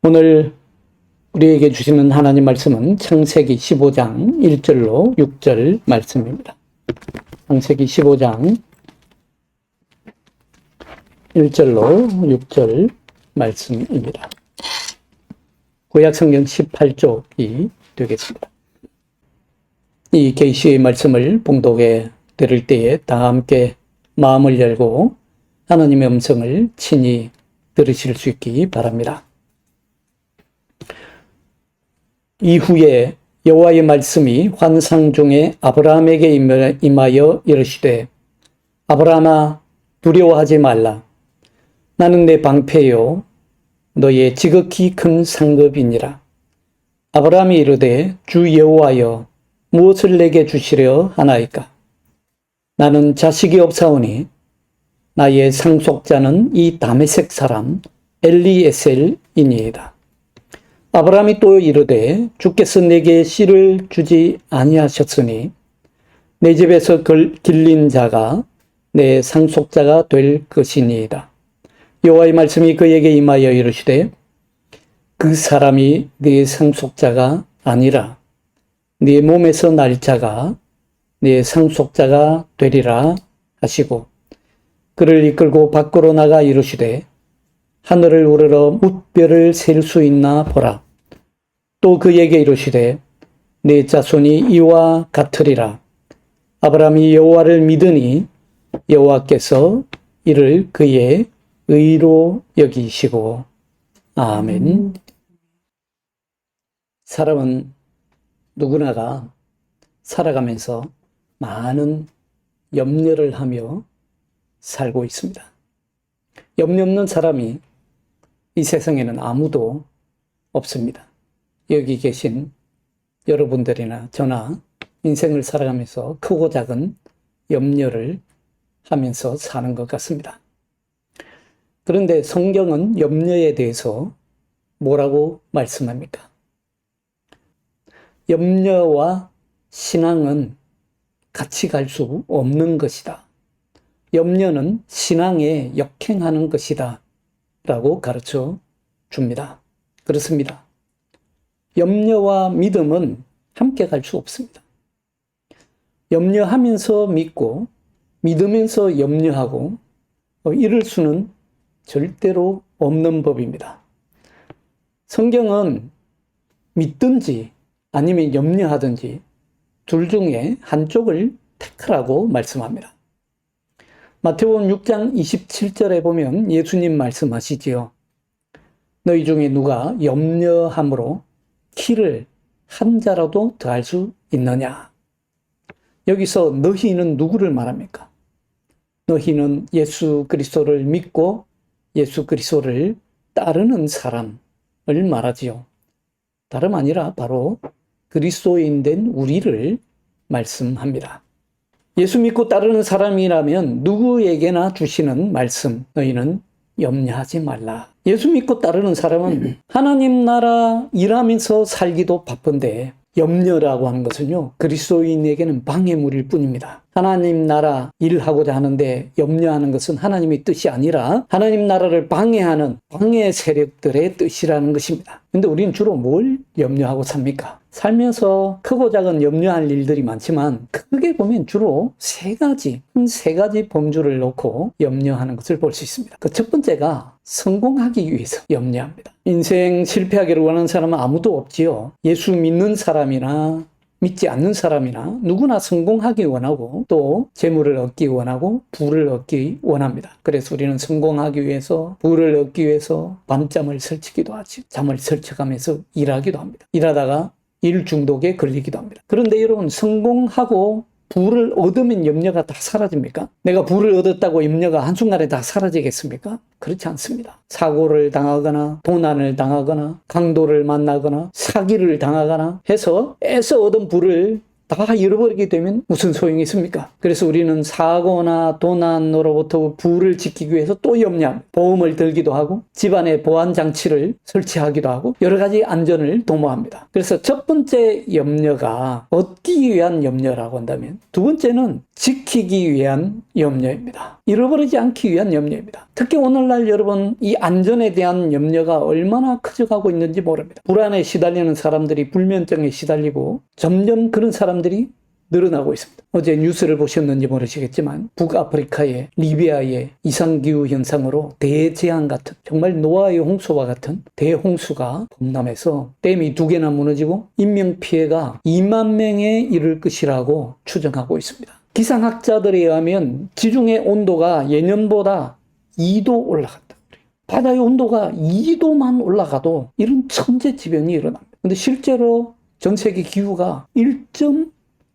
오늘 우리에게 주시는 하나님 말씀은 창세기 15장 1절로 6절 말씀입니다. 창세기 15장 1절로 6절 말씀입니다. 구약성경 18쪽이 되겠습니다. 이 계시의 말씀을 봉독해 들을 때에 다 함께 마음을 열고 하나님의 음성을 친히 들으실 수 있기 바랍니다. 이후에 여호와의 말씀이 환상 중에 아브라함에게 임하여 이르시되 아브라함아 두려워하지 말라. 나는 내 방패요 너의 지극히 큰 상급이니라. 아브라함이 이르되 주 여호와여 무엇을 내게 주시려 하나이까. 나는 자식이 없사오니 나의 상속자는 이 다메섹 사람 엘리에셀이니이다. 아브라함이 또 이르되 주께서 내게 씨를 주지 아니하셨으니 내 집에서 길린 자가 내 상속자가 될 것이니이다. 여호와의 말씀이 그에게 임하여 이르시되 그 사람이 네 상속자가 아니라 네 몸에서 날 자가 네 상속자가 되리라 하시고 그를 이끌고 밖으로 나가 이르시되 하늘을 우러러 뭇별을 셀 수 있나 보라. 또 그에게 이르시되 내 자손이 이와 같으리라. 아브라함이 여호와를 믿으니 여호와께서 이를 그의 의로 여기시고. 아멘. 사람은 누구나가 살아가면서 많은 염려를 하며 살고 있습니다. 염려 없는 사람이 이 세상에는 아무도 없습니다. 여기 계신 여러분들이나 저나 인생을 살아가면서 크고 작은 염려를 하면서 사는 것 같습니다. 그런데 성경은 염려에 대해서 뭐라고 말씀합니까? 염려와 신앙은 같이 갈 수 없는 것이다. 염려는 신앙에 역행하는 것이다 라고 가르쳐 줍니다. 그렇습니다. 염려와 믿음은 함께 갈 수 없습니다. 염려하면서 믿고 믿으면서 염려하고 이럴 수는 절대로 없는 법입니다. 성경은 믿든지 아니면 염려하든지 둘 중에 한쪽을 택하라고 말씀합니다. 마태복음 6장 27절에 보면 예수님 말씀하시지요. 너희 중에 누가 염려함으로 키를 한 자라도 더할 수 있느냐. 여기서 너희는 누구를 말합니까? 너희는 예수 그리스도를 믿고 예수 그리스도를 따르는 사람을 말하지요. 다름 아니라 바로 그리스도인 된 우리를 말씀합니다. 예수 믿고 따르는 사람이라면 누구에게나 주시는 말씀, 너희는 염려하지 말라. 예수 믿고 따르는 사람은 하나님 나라 일하면서 살기도 바쁜데 염려라고 하는 것은요, 그리스도인에게는 방해물일 뿐입니다. 하나님 나라 일하고자 하는데 염려하는 것은 하나님의 뜻이 아니라 하나님 나라를 방해하는 방해 세력들의 뜻이라는 것입니다. 근데 우리는 주로 뭘 염려하고 삽니까? 살면서 크고 작은 염려할 일들이 많지만 크게 보면 주로 세 가지 범주를 놓고 염려하는 것을 볼 수 있습니다. 그 첫 번째가 성공하기 위해서 염려합니다. 인생 실패하기를 원하는 사람은 아무도 없지요. 예수 믿는 사람이나 믿지 않는 사람이나 누구나 성공하기 원하고 또 재물을 얻기 원하고 부를 얻기 원합니다. 그래서 우리는 성공하기 위해서 부를 얻기 위해서 밤잠을 설치기도 하죠. 잠을 설쳐가면서 일하기도 합니다. 일하다가 일 중독에 걸리기도 합니다. 그런데 여러분, 성공하고 부를 얻으면 염려가 다 사라집니까? 내가 부를 얻었다고 염려가 한순간에 다 사라지겠습니까? 그렇지 않습니다. 사고를 당하거나 도난을 당하거나 강도를 만나거나 사기를 당하거나 해서 애써 얻은 부를 다 잃어버리게 되면 무슨 소용이 있습니까? 그래서 우리는 사고나 도난으로부터 부를 지키기 위해서 또 염려합니다. 보험을 들기도 하고 집안에 보안장치를 설치하기도 하고 여러 가지 안전을 도모합니다. 그래서 첫 번째 염려가 얻기 위한 염려라고 한다면 두 번째는 지키기 위한 염려입니다. 잃어버리지 않기 위한 염려입니다. 특히 오늘날 여러분, 이 안전에 대한 염려가 얼마나 커져가고 있는지 모릅니다. 불안에 시달리는 사람들이 불면증에 시달리고 점점 그런 사람들이 늘어나고 있습니다. 어제 뉴스를 보셨는지 모르시겠지만 북아프리카의 리비아의 이상기후 현상으로 대재앙 같은, 정말 노아의 홍수와 같은 대홍수가 범람해서 댐이 2개나 무너지고 인명피해가 2만 명에 이를 것이라고 추정하고 있습니다. 기상학자들에 의하면 지중해 온도가 예년보다 2도 올라갔다. 바다의 온도가 2도만 올라가도 이런 천재지변이 일어납니다. 근데 실제로 전 세계 기후가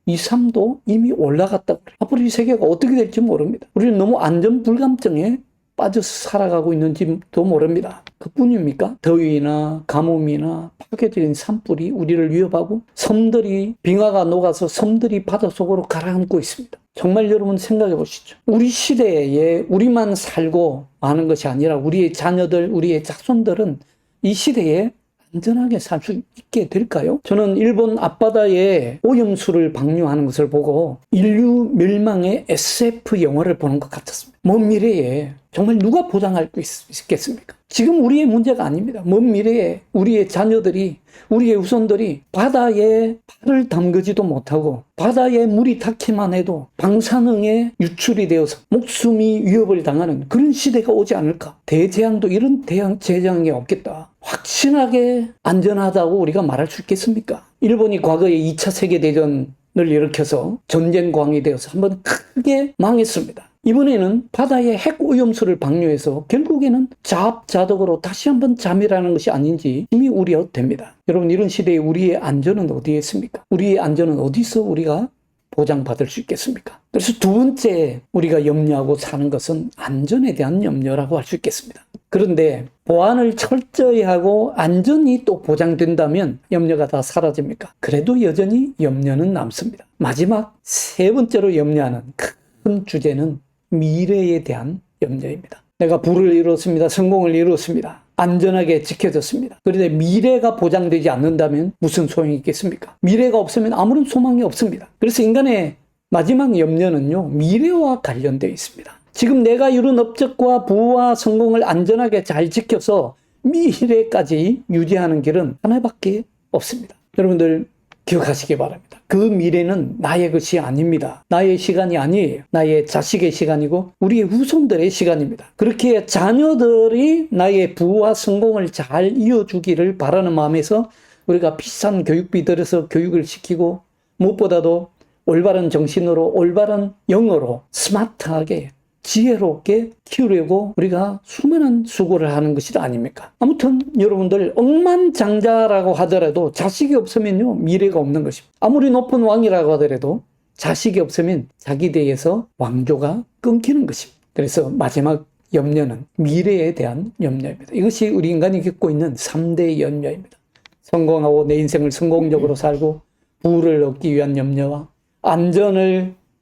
1.23도 이미 올라갔다고 그래요. 앞으로 이 세계가 어떻게 될지 모릅니다. 우리는 너무 안전불감증에 빠져서 살아가고 있는지도 모릅니다. 그뿐입니까? 더위나 가뭄이나 파괴적인 산불이 우리를 위협하고 섬들이, 빙하가 녹아서 섬들이 바닷속으로 가라앉고 있습니다. 정말 여러분 생각해 보시죠. 우리 시대에 우리만 살고 마는 것이 아니라 우리의 자녀들, 우리의 자손들은 이 시대에 안전하게 살 수 있게 될까요? 저는 일본 앞바다에 오염수를 방류하는 것을 보고 인류 멸망의 SF 영화를 보는 것 같았습니다. 먼 미래에 정말 누가 보장할 수 있겠습니까? 지금 우리의 문제가 아닙니다. 먼 미래에 우리의 자녀들이, 우리의 후손들이 바다에 발을 담그지도 못하고 바다에 물이 닿기만 해도 방사능에 유출이 되어서 목숨이 위협을 당하는 그런 시대가 오지 않을까? 대재앙도 이런 대재앙이 없겠다. 확신하게 안전하다고 우리가 말할 수 있겠습니까? 일본이 과거에 2차 세계대전을 일으켜서 전쟁광이 되어서 한번 크게 망했습니다. 이번에는 바다에 핵 오염수를 방류해서 결국에는 자업자득으로 다시 한번 잠이라는 것이 아닌지 힘이 우려됩니다. 여러분, 이런 시대에 우리의 안전은 어디에 있습니까? 우리의 안전은 어디서 우리가 보장받을 수 있겠습니까? 그래서 두 번째 우리가 염려하고 사는 것은 안전에 대한 염려라고 할 수 있겠습니다. 그런데 보안을 철저히 하고 안전이 또 보장된다면 염려가 다 사라집니까? 그래도 여전히 염려는 남습니다. 마지막 세 번째로 염려하는 큰 주제는 미래에 대한 염려입니다. 내가 부를 이뤘습니다. 성공을 이뤘습니다. 안전하게 지켜졌습니다. 그런데 미래가 보장되지 않는다면 무슨 소용이 있겠습니까? 미래가 없으면 아무런 소망이 없습니다. 그래서 인간의 마지막 염려는요, 미래와 관련되어 있습니다. 지금 내가 이룬 업적과 부와 성공을 안전하게 잘 지켜서 미래까지 유지하는 길은 하나밖에 없습니다. 여러분들 기억하시기 바랍니다. 그 미래는 나의 것이 아닙니다. 나의 시간이 아니에요. 나의 자식의 시간이고 우리의 후손들의 시간입니다. 그렇게 자녀들이 나의 부와 성공을 잘 이어주기를 바라는 마음에서 우리가 비싼 교육비 들여서 교육을 시키고 무엇보다도 올바른 정신으로 올바른 영어로 스마트하게 지혜롭게 키우려고 우리가 수많은 수고를 하는 것이 아닙니까? 아무튼 여러분들 억만장자라고 하더라도 자식이 없으면요 미래가 없는 것입니다. 아무리 높은 왕이라고 하더라도 자식이 없으면 자기 대에서 왕조가 끊기는 것입니다. 그래서 마지막 염려는 미래에 대한 염려입니다. 이것이 우리 인간이 겪고 있는 3대 염려입니다. 성공하고 내 인생을 성공적으로 살고 부를 얻기 위한 염려와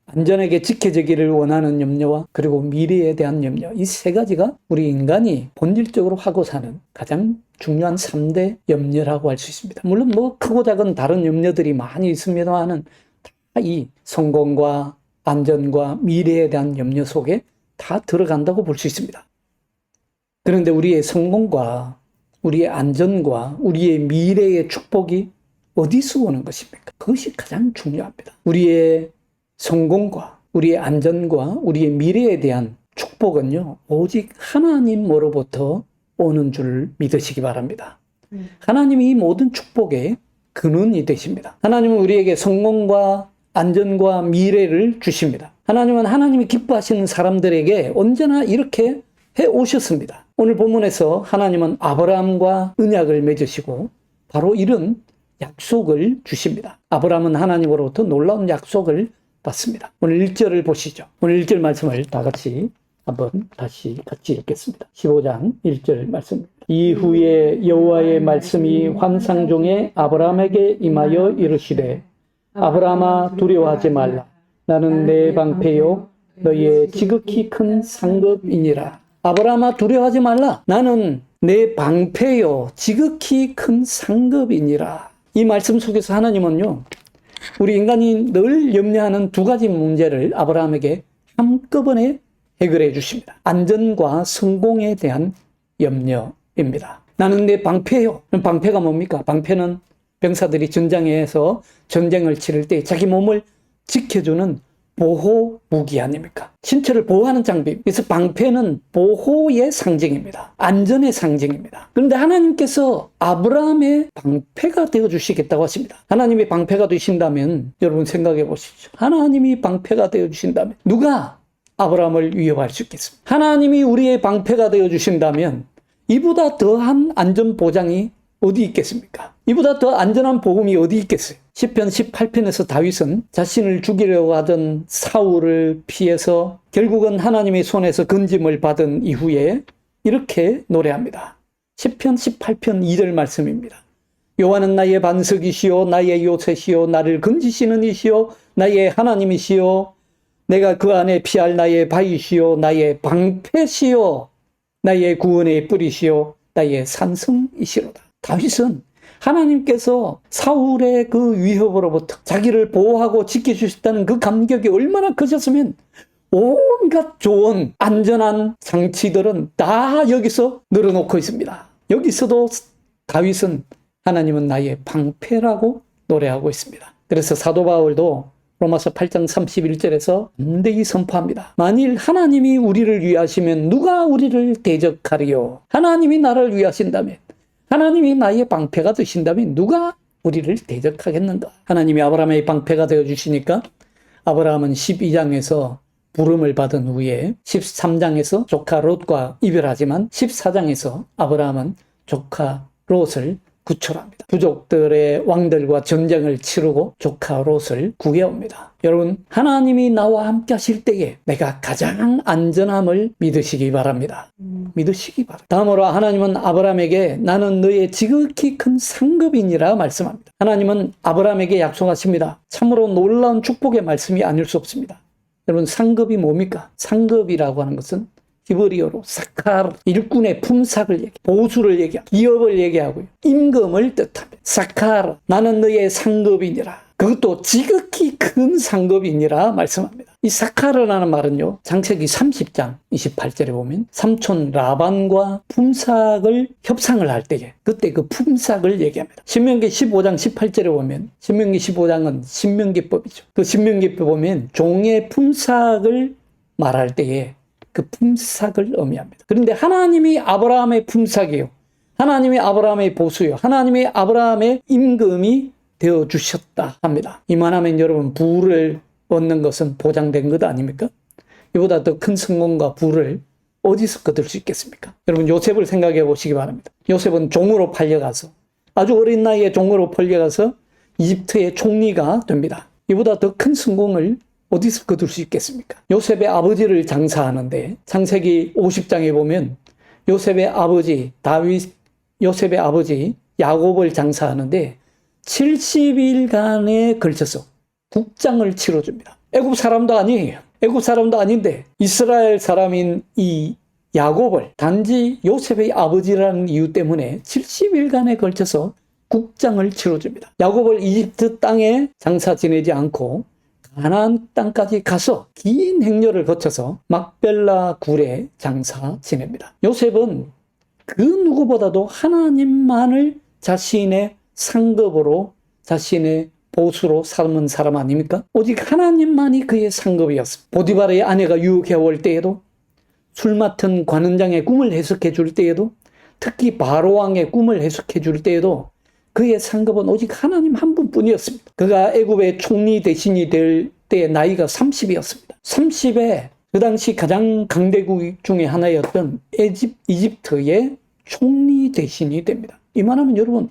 안전하게 지켜지기를 원하는 염려와 그리고 미래에 대한 염려, 이 세 가지가 우리 인간이 본질적으로 하고 사는 가장 중요한 3대 염려라고 할 수 있습니다. 물론 뭐 크고 작은 다른 염려들이 많이 있습니다만은 다 이 성공과 안전과 미래에 대한 염려 속에 다 들어간다고 볼 수 있습니다. 그런데 우리의 성공과 우리의 안전과 우리의 미래의 축복이 어디서 오는 것입니까? 그것이 가장 중요합니다. 우리의 성공과 우리의 안전과 우리의 미래에 대한 축복은요, 오직 하나님으로부터 오는 줄 믿으시기 바랍니다. 하나님이 이 모든 축복의 근원이 되십니다. 하나님은 우리에게 성공과 안전과 미래를 주십니다. 하나님은 하나님이 기뻐하시는 사람들에게 언제나 이렇게 해 오셨습니다. 오늘 본문에서 하나님은 아브라함과 언약을 맺으시고 바로 이런 약속을 주십니다. 아브라함은 하나님으로부터 놀라운 약속을 받습니다. 오늘 1절을 보시죠. 오늘 1절 말씀을 다 같이 한번 다시 같이 읽겠습니다. 15장 1절 말씀입니다. 이후에 여호와의 말씀이 환상 중에 아브라함에게 임하여 이르시되 아브라함아 두려워하지 말라. 나는 내 방패요 너희의 지극히 큰 상급이니라. 아브라함아 두려워하지 말라. 나는 내 방패요 지극히 큰 상급이니라. 이 말씀 속에서 하나님은요 우리 인간이 늘 염려하는 두 가지 문제를 아브라함에게 한꺼번에 해결해 주십니다. 안전과 성공에 대한 염려입니다. 나는 내 방패요. 방패가 뭡니까? 방패는 병사들이 전장에서 전쟁을 치를 때 자기 몸을 지켜주는 보호 무기 아닙니까? 신체를 보호하는 장비. 그래서 방패는 보호의 상징입니다. 안전의 상징입니다. 그런데 하나님께서 아브라함의 방패가 되어주시겠다고 하십니다. 하나님이 방패가 되신다면 여러분 생각해 보십시오. 하나님이 방패가 되어주신다면 누가 아브라함을 위협할 수 있겠습니까? 하나님이 우리의 방패가 되어주신다면 이보다 더한 안전보장이 어디 있겠습니까? 이보다 더 안전한 복음이 어디 있겠어요? 시편 18편에서 다윗은 자신을 죽이려고 하던 사울을 피해서 결국은 하나님의 손에서 건짐을 받은 이후에 이렇게 노래합니다. 시편 18편 2절 말씀입니다. 여호와는 나의 반석이시요 나의 요새시요 나를 건지시는 이시요 나의 하나님이시요 내가 그 안에 피할 나의 바위시요 나의 방패시요 나의 구원의 뿌리시요 나의 산성이시로다. 다윗은 하나님께서 사울의 그 위협으로부터 자기를 보호하고 지켜주셨다는 그 감격이 얼마나 크셨으면 온갖 좋은 안전한 장치들은 다 여기서 늘어놓고 있습니다. 여기서도 다윗은 하나님은 나의 방패라고 노래하고 있습니다. 그래서 사도 바울도 로마서 8장 31절에서 담대히 선포합니다. 만일 하나님이 우리를 위하시면 누가 우리를 대적하리요? 하나님이 나를 위하신다면, 하나님이 나의 방패가 되신다면 누가 우리를 대적하겠는가? 하나님이 아브라함의 방패가 되어주시니까 아브라함은 12장에서 부름을 받은 후에 13장에서 조카 롯과 이별하지만 14장에서 아브라함은 조카 롯을 구출합니다. 부족들의 왕들과 전쟁을 치르고 조카 롯을 구해옵니다. 여러분, 하나님이 나와 함께 하실 때에 내가 가장 안전함을 믿으시기 바랍니다. 믿으시기 바랍니다. 다음으로 하나님은 아브라함에게 나는 너의 지극히 큰 상급이니라 말씀합니다. 하나님은 아브라함에게 약속하십니다. 참으로 놀라운 축복의 말씀이 아닐 수 없습니다. 여러분, 상급이 뭡니까? 상급이라고 하는 것은 히브리어로 사카르, 일꾼의 품삯을 얘기해요. 보수를 얘기하고 기업을 얘기하고요. 임금을 뜻합니다. 사카르, 나는 너의 상급이니라. 그것도 지극히 큰 상급이니라 말씀합니다. 이 사카르라는 말은요, 창세기 30장 28절에 보면 삼촌 라반과 품삯을 협상을 할 때에 그때 그 품삯을 얘기합니다. 신명기 15장 18절에 보면 신명기 15장은 신명기법이죠. 그 신명기법 보면 종의 품삯을 말할 때에 그 품삯을 의미합니다. 그런데 하나님이 아브라함의 품삯이요, 하나님이 아브라함의 보수요, 하나님이 아브라함의 임금이 되어주셨다 합니다. 이만하면 여러분, 부를 얻는 것은 보장된 것 아닙니까? 이보다 더 큰 성공과 부를 어디서 거둘 수 있겠습니까? 여러분, 요셉을 생각해 보시기 바랍니다. 요셉은 종으로 팔려가서, 아주 어린 나이에 종으로 팔려가서 이집트의 총리가 됩니다. 이보다 더 큰 성공을 어디서 거둘 수 있겠습니까? 요셉의 아버지를 장사하는데 창세기 50장에 보면 요셉의 아버지 요셉의 아버지 야곱을 장사하는데 70일간에 걸쳐서 국장을 치러줍니다. 애굽 사람도 아니에요. 애굽 사람도 아닌데 이스라엘 사람인 이 야곱을 단지 요셉의 아버지라는 이유 때문에 70일간에 걸쳐서 국장을 치러줍니다. 야곱을 이집트 땅에 장사 지내지 않고 가나안 땅까지 가서 긴 행렬을 거쳐서 막벨라 굴에 장사 지냅니다. 요셉은 그 누구보다도 하나님만을 자신의 상급으로, 자신의 보수로 삼은 사람 아닙니까? 오직 하나님만이 그의 상급이었습니다. 보디발의 아내가 유혹해올 때에도, 술 맡은 관원장의 꿈을 해석해 줄 때에도, 특히 바로왕의 꿈을 해석해 줄 때에도 그의 상급은 오직 하나님 한 분뿐이었습니다. 그가 애굽의 총리 대신이 될 때 나이가 30이었습니다. 30에 그 당시 가장 강대국 중에 하나였던 이집트의 총리 대신이 됩니다. 이만하면 여러분,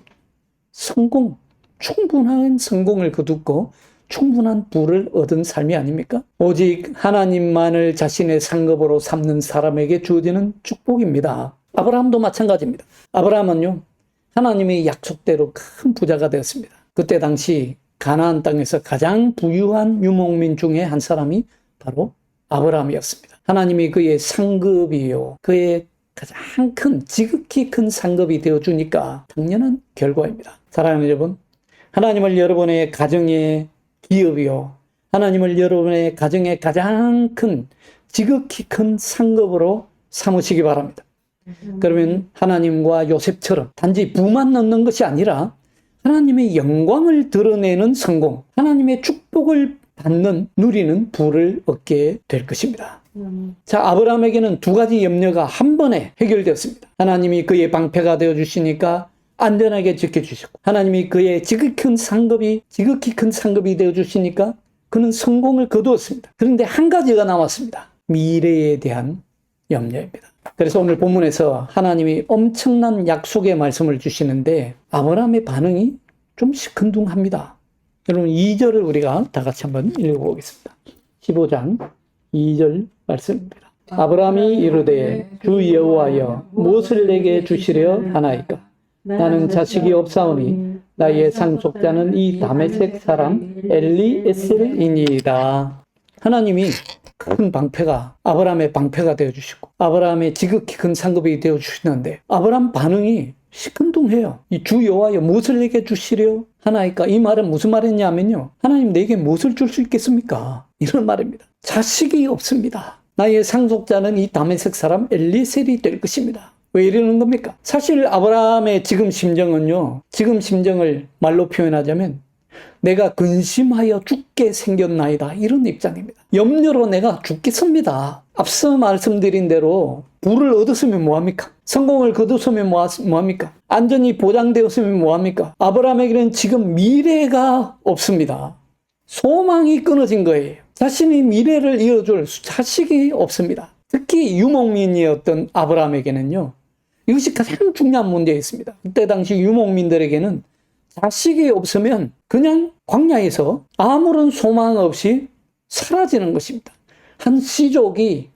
충분한 성공을 거두고 충분한 부를 얻은 삶이 아닙니까? 오직 하나님만을 자신의 상급으로 삼는 사람에게 주어지는 축복입니다. 아브라함도 마찬가지입니다. 아브라함은요, 하나님의 약속대로 큰 부자가 되었습니다. 그때 당시 가나안 땅에서 가장 부유한 유목민 중에 한 사람이 바로 아브라함이었습니다. 하나님이 그의 상급이요, 그의 가장 큰, 지극히 큰 상급이 되어주니까 당연한 결과입니다. 사랑하는 여러분, 하나님을 여러분의 가정에, 기업이요. 하나님을 여러분의 가정의 가장 큰, 지극히 큰 상급으로 삼으시기 바랍니다. 그러면 하나님과 요셉처럼 단지 부만 넣는 것이 아니라 하나님의 영광을 드러내는 성공, 하나님의 축복을 받는, 누리는 부를 얻게 될 것입니다. 자, 아브라함에게는 두 가지 염려가 한 번에 해결되었습니다. 하나님이 그의 방패가 되어주시니까 안전하게 지켜주셨고, 하나님이 그의 지극히 큰 상급이 되어주시니까 그는 성공을 거두었습니다. 그런데 한 가지가 남았습니다. 미래에 대한 염려입니다. 그래서 오늘 본문에서 하나님이 엄청난 약속의 말씀을 주시는데 아브라함의 반응이 좀 시큰둥합니다. 여러분 2절을 우리가 다 같이 한번 읽어보겠습니다. 15장 2절 말씀입니다. 아브라함이 이르되 주 여호와여 무엇을 내게 주시려 하나이까? 나는 자식이 없사오니 나의 상속자는 이 다메섹 사람 엘리에셀이니이다. 하나님이 큰 방패가 아브라함의 방패가 되어주시고 아브라함의 지극히 큰 상급이 되어주시는데 아브라함 반응이 시큰둥해요. 이 주 여호와여 무엇을 내게 주시려 하나이까? 이 말은 무슨 말이냐면요, 하나님 내게 무엇을 줄 수 있겠습니까? 이런 말입니다. 자식이 없습니다. 나의 상속자는 이 다메섹 사람 엘리에셀이 될 것입니다. 왜 이러는 겁니까? 사실 아브라함의 지금 심정은요, 지금 심정을 말로 표현하자면 내가 근심하여 죽게 생겼나이다, 이런 입장입니다. 염려로 내가 죽겠습니다. 앞서 말씀드린 대로 부를 얻었으면 뭐합니까? 성공을 거뒀으면 뭐합니까? 안전이 보장되었으면 뭐합니까? 아브라함에게는 지금 미래가 없습니다. 소망이 끊어진 거예요. 자신이 미래를 이어줄 자식이 없습니다. 특히 유목민이었던 아브라함에게는요, 이것이 가장 중요한 문제였습니다. 그때 당시 유목민들에게는 자식이 없으면 그냥 광야에서 아무런 소망 없이 사라지는 것입니다. 한 시족이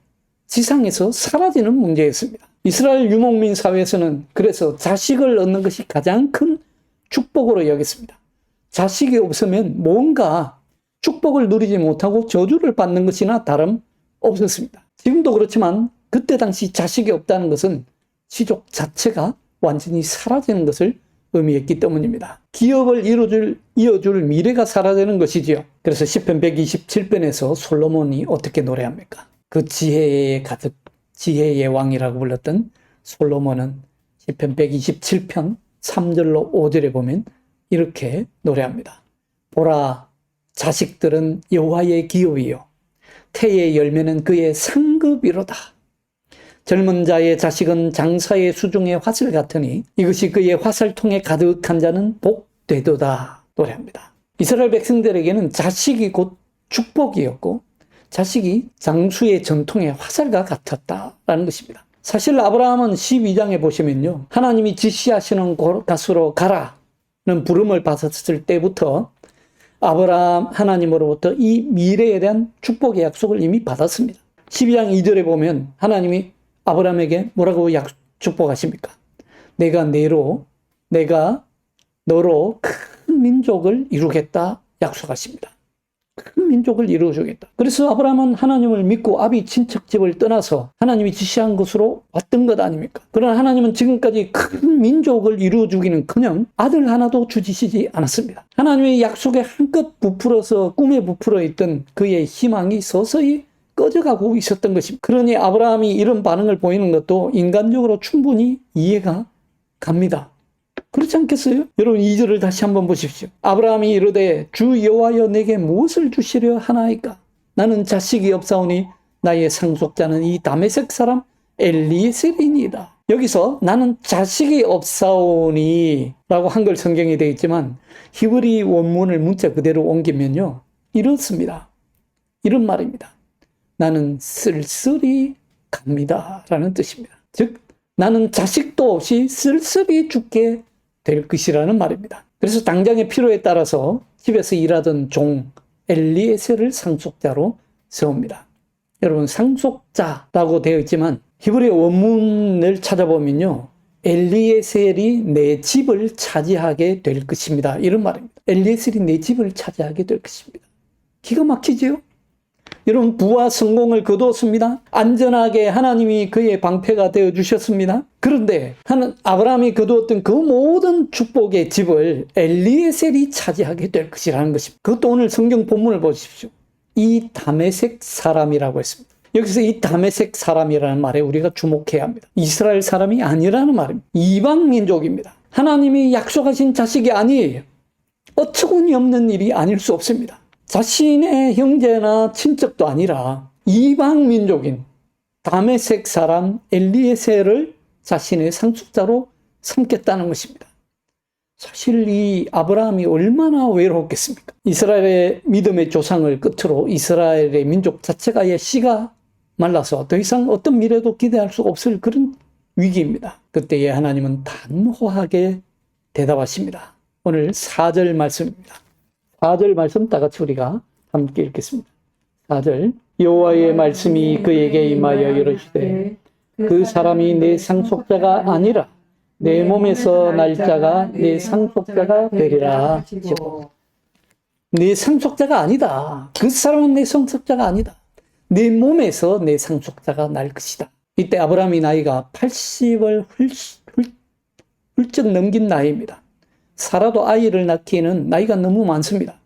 지상에서 사라지는 문제였습니다. 이스라엘 유목민 사회에서는 그래서 자식을 얻는 것이 가장 큰 축복으로 여겼습니다. 자식이 없으면 뭔가 축복을 누리지 못하고 저주를 받는 것이나 다름없었습니다. 지금도 그렇지만 그때 당시 자식이 없다는 것은 시족 자체가 완전히 사라지는 것을 의미했기 때문입니다. 기업을 이어줄 미래가 사라지는 것이지요. 그래서 시편 127편에서 솔로몬이 어떻게 노래합니까? 그 지혜의 가득, 지혜의 왕이라고 불렀던 솔로몬은 시편 127편 3절로 5절에 보면 이렇게 노래합니다. 보라, 자식들은 여호와의 기업이요 태의 열매는 그의 상급이로다. 젊은 자의 자식은 장사의 수중의 화살 같으니 이것이 그의 화살통에 가득한 자는 복되도다 노래합니다. 이스라엘 백성들에게는 자식이 곧 축복이었고 자식이 장수의 전통의 화살과 같았다라는 것입니다. 사실 아브라함은 12장에 보시면요, 하나님이 지시하시는 곳으로 가라는 부름을 받았을 때부터 아브라함 하나님으로부터 이 미래에 대한 축복의 약속을 이미 받았습니다. 12장 2절에 보면 하나님이 아브라함에게 뭐라고 축복하십니까? 내가 너로 큰 민족을 이루겠다 약속하십니다. 큰 민족을 이루어주겠다. 그래서 아브라함은 하나님을 믿고 아비 친척집을 떠나서 하나님이 지시한 곳으로 왔던 것 아닙니까? 그러나 하나님은 지금까지 큰 민족을 이루어주기는커녕 아들 하나도 주시지 않았습니다. 하나님의 약속에 한껏 부풀어서 꿈에 부풀어 있던 그의 희망이 서서히 꺼져가고 있었던 것입니다. 그러니 아브라함이 이런 반응을 보이는 것도 인간적으로 충분히 이해가 갑니다. 그렇지 않겠어요? 여러분 2절을 다시 한번 보십시오. 아브라함이 이르되 주 여호와여 내게 무엇을 주시려 하나이까? 나는 자식이 없사오니 나의 상속자는 이 다메섹 사람 엘리에셀이니이다. 여기서 나는 자식이 없사오니 라고 한글 성경이 되어 있지만 히브리 원문을 문자 그대로 옮기면요, 이렇습니다. 이런 말입니다. 나는 쓸쓸히 갑니다 라는 뜻입니다. 즉 나는 자식도 없이 쓸쓸히 죽게 될 것이라는 말입니다. 그래서 당장의 필요에 따라서 집에서 일하던 종 엘리에셀을 상속자로 세웁니다. 여러분 상속자라고 되어 있지만 히브리 원문을 찾아보면요, 엘리에셀이 내 집을 차지하게 될 것입니다, 이런 말입니다. 엘리에셀이 내 집을 차지하게 될 것입니다. 기가 막히지요? 여러분, 부와 성공을 거두었습니다. 안전하게 하나님이 그의 방패가 되어 주셨습니다. 그런데 아브라함이 거두었던 그 모든 축복의 집을 엘리에셀이 차지하게 될 것이라는 것입니다. 그것도 오늘 성경 본문을 보십시오. 이 다메섹 사람이라고 했습니다. 여기서 이 다메섹 사람이라는 말에 우리가 주목해야 합니다. 이스라엘 사람이 아니라는 말입니다. 이방 민족입니다. 하나님이 약속하신 자식이 아니에요. 어처구니 없는 일이 아닐 수 없습니다. 자신의 형제나 친척도 아니라 이방 민족인 다메섹 사람 엘리에셀을 자신의 상속자로 삼겠다는 것입니다. 사실 이 아브라함이 얼마나 외로웠겠습니까? 이스라엘의 믿음의 조상을 끝으로 이스라엘의 민족 자체가 씨가 말라서 더 이상 어떤 미래도 기대할 수 없을 그런 위기입니다. 그때에 하나님은 단호하게 대답하십니다. 오늘 4절 말씀입니다. 4절 말씀 다 같이 우리가 함께 읽겠습니다. 4절 여호와의 말씀이 그에게 임하여 이르시되 그 사람이 내 상속자가 아니라 내 몸에서 날 자가 내 상속자가 되리라. 내 상속자가 아니다. 그 사람은 내 상속자가 아니다. 내 몸에서 내 상속자가 날 것이다. 이때 아브라함이 나이가 80을 훌쩍 넘긴 나이입니다. 사라도 아이를 낳기에는 나이가 너무 많습니다.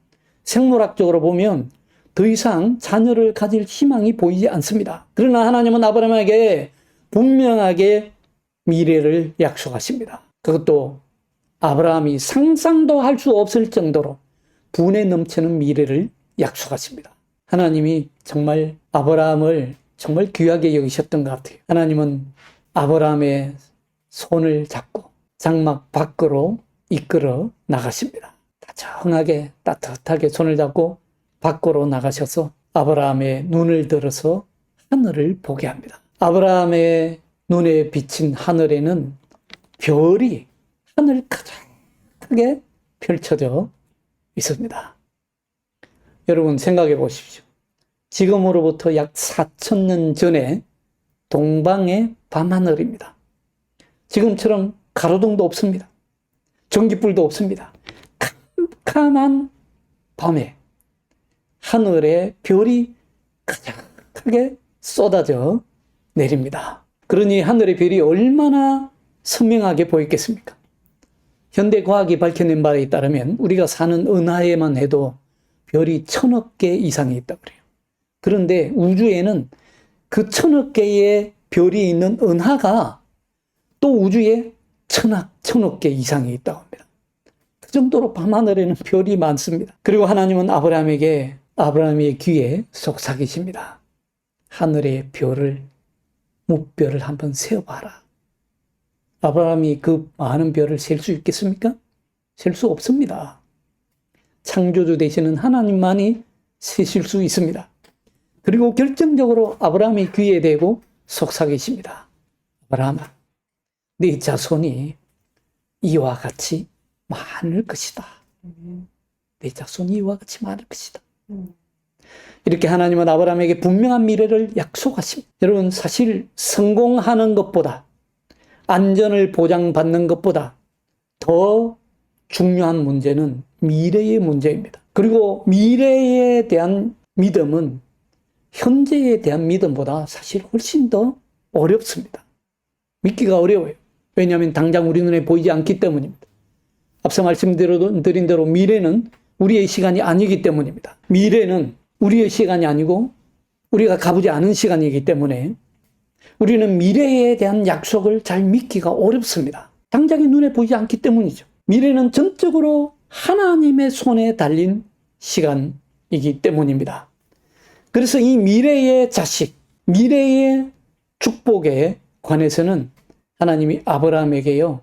생물학적으로 보면 더 이상 자녀를 가질 희망이 보이지 않습니다. 그러나 하나님은 아브라함에게 분명하게 미래를 약속하십니다. 그것도 아브라함이 상상도 할 수 없을 정도로 분에 넘치는 미래를 약속하십니다. 하나님이 정말 아브라함을 정말 귀하게 여기셨던 것 같아요. 하나님은 아브라함의 손을 잡고 장막 밖으로 이끌어 나가십니다. 다정하게 따뜻하게 손을 잡고 밖으로 나가셔서 아브라함의 눈을 들어서 하늘을 보게 합니다. 아브라함의 눈에 비친 하늘에는 별이 하늘 가득하게 펼쳐져 있습니다. 여러분 생각해 보십시오. 지금으로부터 약 4,000년 전에 동방의 밤하늘입니다. 지금처럼 가로등도 없습니다. 전기불도 없습니다. 캄캄한 밤에 하늘에 별이 가득하게 쏟아져 내립니다. 그러니 하늘의 별이 얼마나 선명하게 보였겠습니까? 현대 과학이 밝혀낸 바에 따르면 우리가 사는 은하에만 해도 별이 1,000억 개 이상이 있다고 그래요. 그런데 우주에는 그 1,000억 개의 별이 있는 은하가 또 우주에 1,000억 개 이상이 있다고 합니다. 그 정도로 밤하늘에는 별이 많습니다. 그리고 하나님은 아브라함의 귀에 속삭이십니다. 하늘의 별을, 무별을 한번 세어봐라. 아브라함이 그 많은 별을 셀 수 있겠습니까? 셀 수 없습니다. 창조주 되시는 하나님만이 세실 수 있습니다. 그리고 결정적으로 아브라함의 귀에 대고 속삭이십니다. 아브라함아, 네 자손이 이와 같이 많을 것이다. 네 자손이 이와 같이 많을 것이다. 이렇게 하나님은 아브라함에게 분명한 미래를 약속하십니다. 여러분, 사실 성공하는 것보다, 안전을 보장받는 것보다 더 중요한 문제는 미래의 문제입니다. 그리고 미래에 대한 믿음은 현재에 대한 믿음보다 사실 훨씬 더 어렵습니다. 믿기가 어려워요. 왜냐하면 당장 우리 눈에 보이지 않기 때문입니다. 앞서 말씀드린 대로 미래는 우리의 시간이 아니기 때문입니다. 미래는 우리의 시간이 아니고 우리가 가보지 않은 시간이기 때문에 우리는 미래에 대한 약속을 잘 믿기가 어렵습니다. 당장의 눈에 보이지 않기 때문이죠. 미래는 전적으로 하나님의 손에 달린 시간이기 때문입니다. 그래서 이 미래의 자식, 미래의 축복에 관해서는 하나님이 아브라함에게요,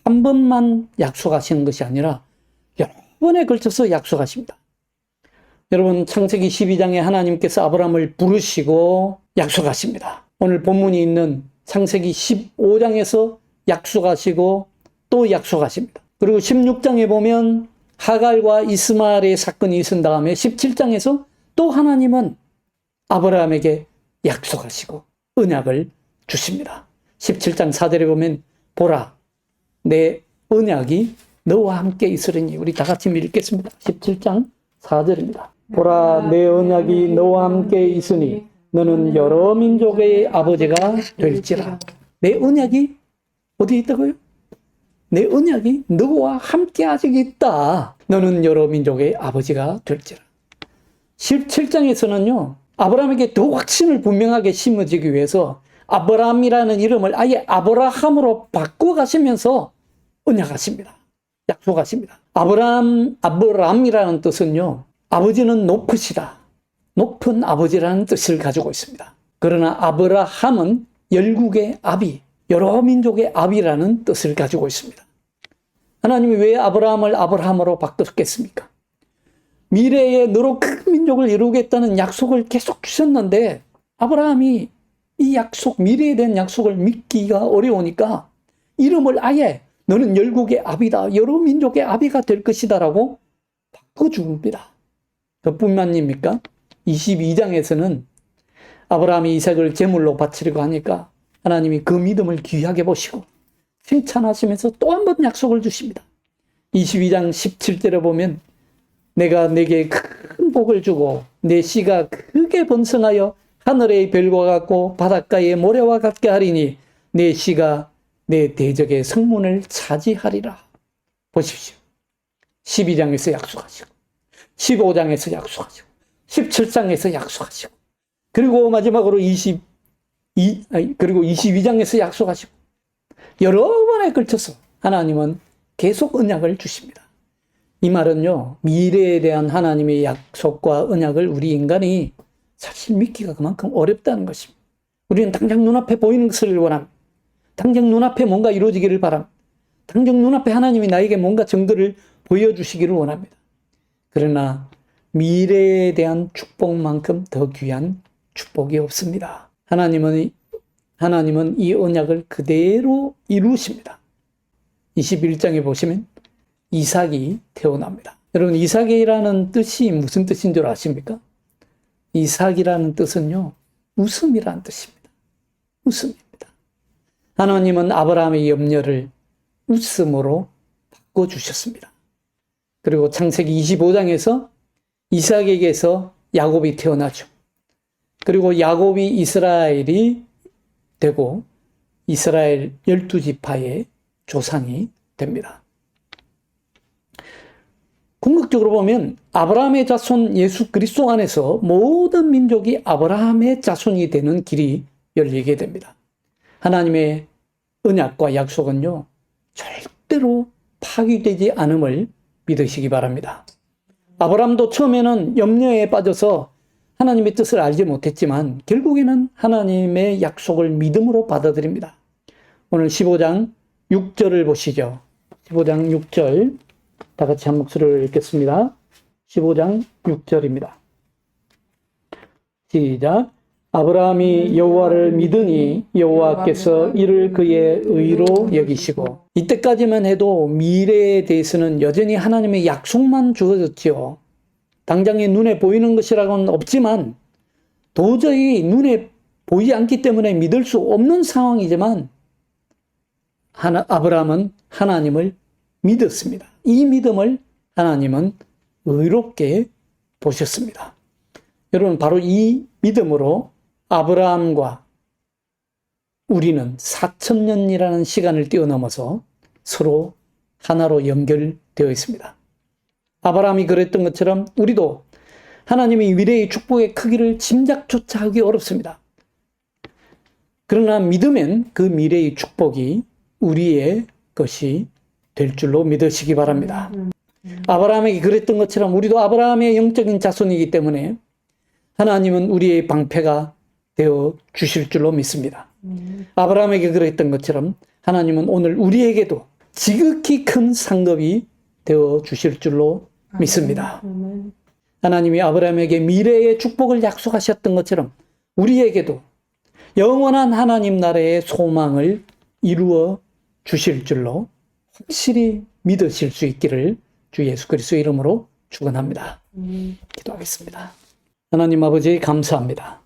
한 번만 약속하시는 것이 아니라 여러 번에 걸쳐서 약속하십니다. 여러분, 창세기 12장에 하나님께서 아브라함을 부르시고 약속하십니다. 오늘 본문이 있는 창세기 15장에서 약속하시고 또 약속하십니다. 그리고 16장에 보면 하갈과 이스마엘의 사건이 있은 다음에 17장에서 또 하나님은 아브라함에게 약속하시고 언약을 주십니다. 17장 4절에 보면 보라, 내 언약이 너와 함께 있으리니, 우리 다 같이 읽겠습니다. 17장 4절입니다. 보라, 내 언약이 너와 함께 있으니 너는 여러 민족의 아버지가 될지라. 내 언약이 어디 있다고요? 내 언약이 너와 함께 아직 있다. 너는 여러 민족의 아버지가 될지라. 17장에서는요, 아브라함에게 더 확신을 분명하게 심어지기 위해서 아브라함이라는 이름을 아예 아브라함으로 바꿔가시면서 언약하십니다. 약속하십니다. 아브라함이라는 뜻은요, 아버지는 높으시다, 높은 아버지라는 뜻을 가지고 있습니다. 그러나 아브라함은 열국의 아비, 여러 민족의 아비라는 뜻을 가지고 있습니다. 하나님이 왜 아브라함을 아브라함으로 바꾸셨겠습니까? 미래에 너로 큰 민족을 이루겠다는 약속을 계속 주셨는데 아브라함이 이 약속, 미래에 대한 약속을 믿기가 어려우니까 이름을 아예 너는 열국의 아비다, 여러 민족의 아비가 될 것이다 라고 바꿔줍니다. 그뿐만입니까? 22장에서는 아브라함이 이삭을 제물로 바치려고 하니까 하나님이 그 믿음을 귀하게 보시고 칭찬하시면서 또 한 번 약속을 주십니다. 22장 17절에 보면 내가 내게 큰 복을 주고 내 씨가 크게 번성하여 하늘의 별과 같고 바닷가의 모래와 같게 하리니 내 씨가 내 대적의 성문을 차지하리라. 보십시오. 12장에서 약속하시고 15장에서 약속하시고 17장에서 약속하시고 그리고 마지막으로 22장에서 약속하시고 여러 번에 걸쳐서 하나님은 계속 언약을 주십니다. 이 말은요, 미래에 대한 하나님의 약속과 언약을 우리 인간이 사실 믿기가 그만큼 어렵다는 것입니다. 우리는 당장 눈앞에 보이는 것을 원합니다. 당장 눈앞에 뭔가 이루어지기를 바랍니다. 당장 눈앞에 하나님이 나에게 뭔가 증거를 보여주시기를 원합니다. 그러나 미래에 대한 축복만큼 더 귀한 축복이 없습니다. 하나님은 이 언약을 그대로 이루십니다. 21장에 보시면 이삭이 태어납니다. 여러분, 이삭이라는 뜻이 무슨 뜻인 줄 아십니까? 이삭이라는 뜻은요, 웃음이라는 뜻입니다. 웃음입니다. 하나님은 아브라함의 염려를 웃음으로 바꿔주셨습니다. 그리고 창세기 25장에서 이삭에게서 야곱이 태어나죠. 그리고 야곱이 이스라엘이 되고 이스라엘 12지파의 조상이 됩니다. 궁극적으로 보면 아브라함의 자손 예수 그리스도 안에서 모든 민족이 아브라함의 자손이 되는 길이 열리게 됩니다. 하나님의 언약과 약속은요, 절대로 파기되지 않음을 믿으시기 바랍니다. 아브라함도 처음에는 염려에 빠져서 하나님의 뜻을 알지 못했지만 결국에는 하나님의 약속을 믿음으로 받아들입니다. 오늘 15장 6절을 보시죠. 15장 6절 다 같이 한 목소리로 읽겠습니다. 15장 6절입니다. 시작. 아브라함이 여호와를 믿으니 여호와께서 이를 그의 의로 여기시고. 이때까지만 해도 미래에 대해서는 여전히 하나님의 약속만 주어졌지요. 당장에 눈에 보이는 것이라고는 없지만 도저히 눈에 보이지 않기 때문에 믿을 수 없는 상황이지만 아브라함은 하나님을 믿었습니다. 이 믿음을 하나님은 의롭게 보셨습니다. 여러분, 바로 이 믿음으로 아브라함과 우리는 4,000년이라는 시간을 뛰어넘어서 서로 하나로 연결되어 있습니다. 아브라함이 그랬던 것처럼 우리도 하나님의 미래의 축복의 크기를 짐작조차 하기 어렵습니다. 그러나 믿으면 그 미래의 축복이 우리의 것이 될 줄로 믿으시기 바랍니다. 아브라함에게 그랬던 것처럼 우리도 아브라함의 영적인 자손이기 때문에 하나님은 우리의 방패가 되어 주실 줄로 믿습니다. 아브라함에게 그랬던 것처럼 하나님은 오늘 우리에게도 지극히 큰 상급이 되어 주실 줄로 믿습니다. 하나님이 아브라함에게 미래의 축복을 약속하셨던 것처럼 우리에게도 영원한 하나님 나라의 소망을 이루어 주실 줄로 확실히 믿으실 수 있기를 주 예수 그리스도의 이름으로 축원합니다. 기도하겠습니다. 하나님 아버지 감사합니다.